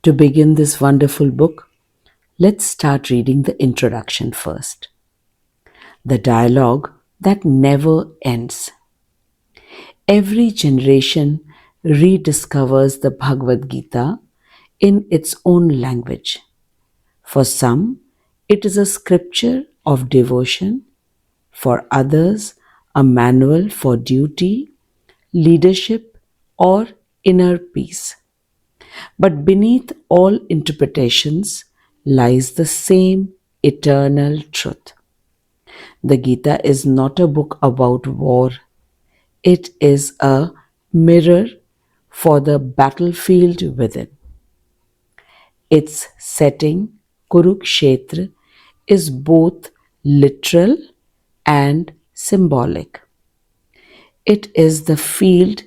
To begin this wonderful book, let's start reading the introduction first. The dialogue that never ends. Every generation rediscovers the Bhagavad Gita in its own language. For some, it is a scripture of devotion, for others, a manual for duty, leadership, or inner peace. But beneath all interpretations lies the same eternal truth. The Gita is not a book about war, it is a mirror for the battlefield within. Its setting, Kurukshetra, is both literal and symbolic. It is the field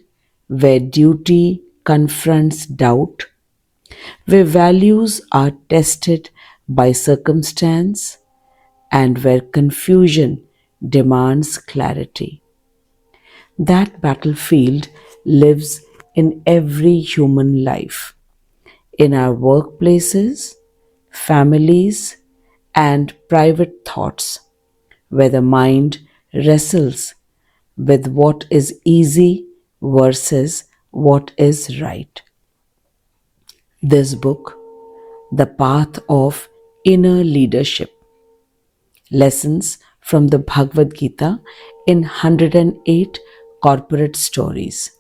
where duty confronts doubt, where values are tested by circumstance, and where confusion demands clarity. That battlefield lives in every human life, in our workplaces, families, and private thoughts, where the mind wrestles with what is easy versus what is right. This book, The Path of Inner Leadership, lessons from the Bhagavad Gita in 108 corporate stories,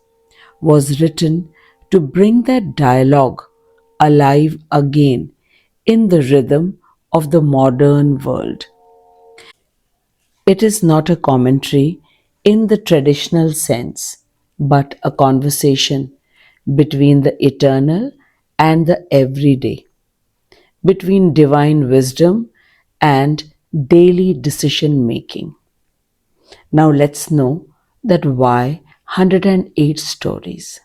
was written to bring that dialogue alive again in the rhythm of the modern world. It is not a commentary in the traditional sense, but a conversation between the eternal and the everyday, between divine wisdom and daily decision making. Now let's know that why 108 stories.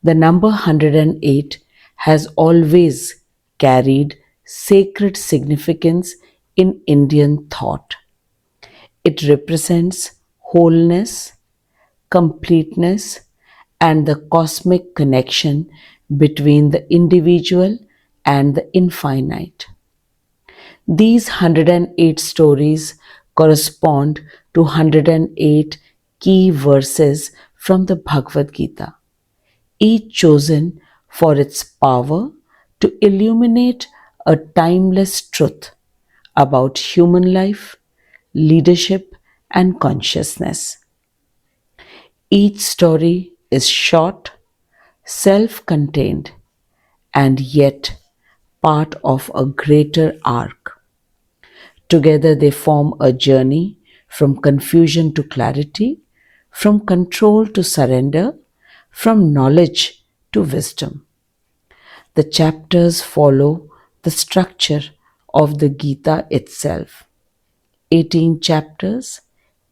The number 108 has always carried sacred significance in Indian thought. It represents wholeness, completeness, and the cosmic connection between the individual and the infinite. These 108 stories correspond to 108 key verses from the Bhagavad Gita, each chosen for its power to illuminate a timeless truth about human life, leadership, and consciousness. Each story is short, self contained, and yet part of a greater arc. Together, they form a journey from confusion to clarity, from control to surrender, from knowledge to wisdom. The chapters follow the structure of the Gita itself, 18 chapters,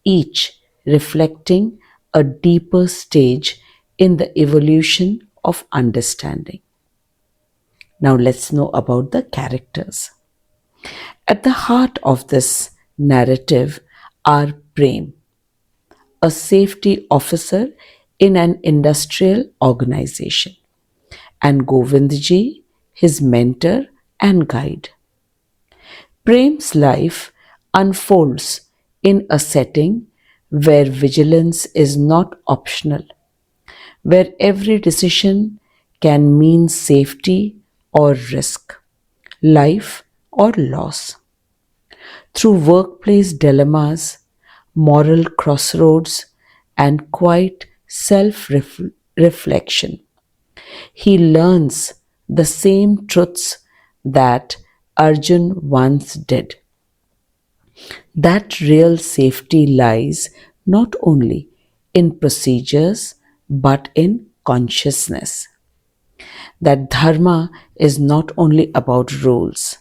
each reflecting a deeper stage in the evolution of understanding. Now, let's know about the characters. At the heart of this narrative are Prem, a safety officer in an industrial organization, and Govindji, his mentor and guide. Prem's life unfolds in a setting where vigilance is not optional, where every decision can mean safety or risk, life or loss. Through workplace dilemmas, moral crossroads, and quiet self reflection, he learns the same truths that Arjun once did. That real safety lies not only in procedures but in consciousness. That dharma is not only about rules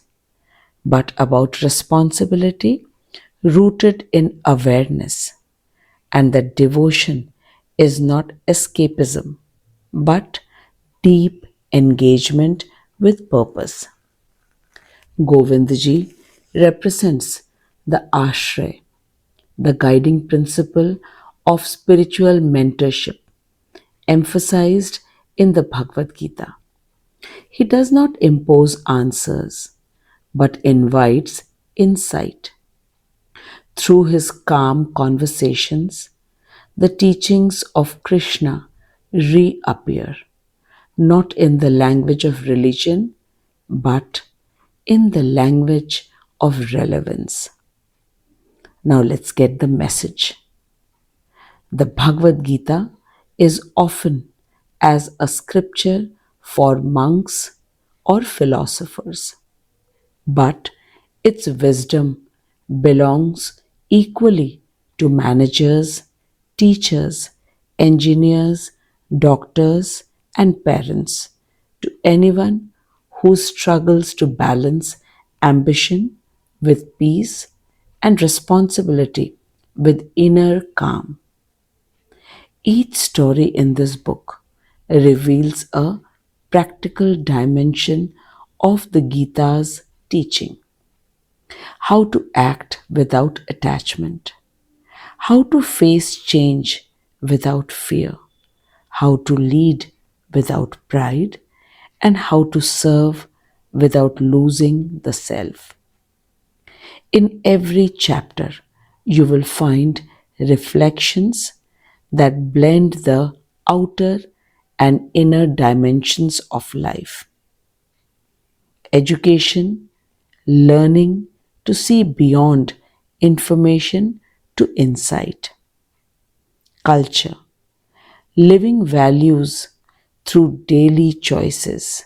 but about responsibility rooted in awareness, and that devotion is not escapism but deep engagement with purpose. Govindji represents the ashray, the guiding principle of spiritual mentorship emphasized in the Bhagavad Gita. He does not impose answers, but invites insight. Through his calm conversations, the teachings of Krishna reappear, not in the language of religion, but in the language of relevance. Now let's get the message. The Bhagavad Gita is often as a scripture for monks or philosophers, but its wisdom belongs equally to managers, teachers, engineers, doctors, and parents, to anyone who struggles to balance ambition with peace and responsibility with inner calm. Each story in this book reveals a practical dimension of the Gita's teaching: how to act without attachment, how to face change without fear, how to lead without pride, and how to serve without losing the self. In every chapter, you will find reflections that blend the outer and inner dimensions of life. Education, learning to see beyond information to insight. Culture, living values through daily choices.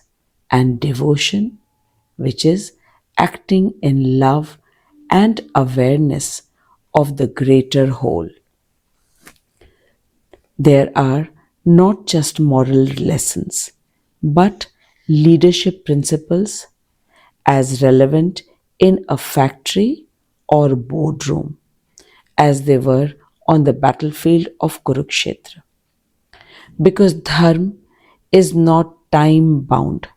And devotion, which is acting in love and awareness of the greater whole. There are not just moral lessons, but leadership principles as relevant in a factory or boardroom as they were on the battlefield of Kurukshetra. Because dharma is not time bound,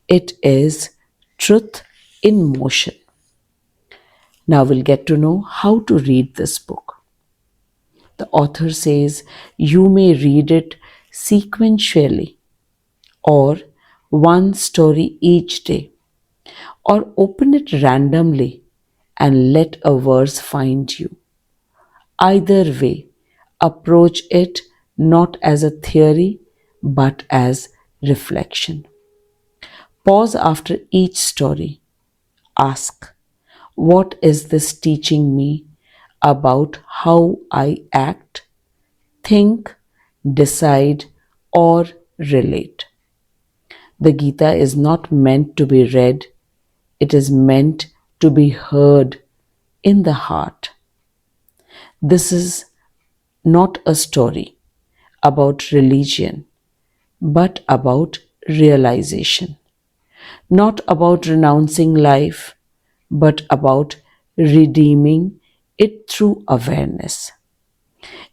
it is truth in motion. Now we'll get to know how to read this book. The author says you may read it sequentially, or one story each day, or open it randomly and let a verse find you. Either way, approach it not as a theory but as reflection. Pause after each story. Ask, what is this teaching me about how I act, think, decide, or relate? The Gita is not meant to be read, it is meant to be heard in the heart. This is not a story about religion, but about realization. Not about renouncing life, but about redeeming it through awareness.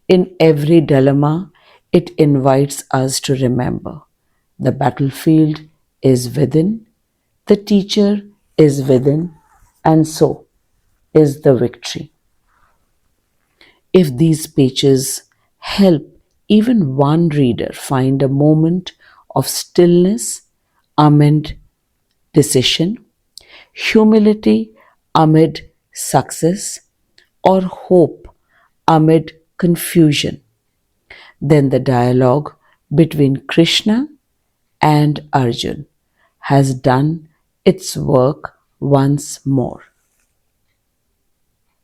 In every dilemma, it invites us to remember the battlefield is within, the teacher is within, and so is the victory. If these pages help even one reader find a moment of stillness amid decision, humility amid success, or hope amid confusion, then the dialogue between Krishna and Arjun has done its work once more.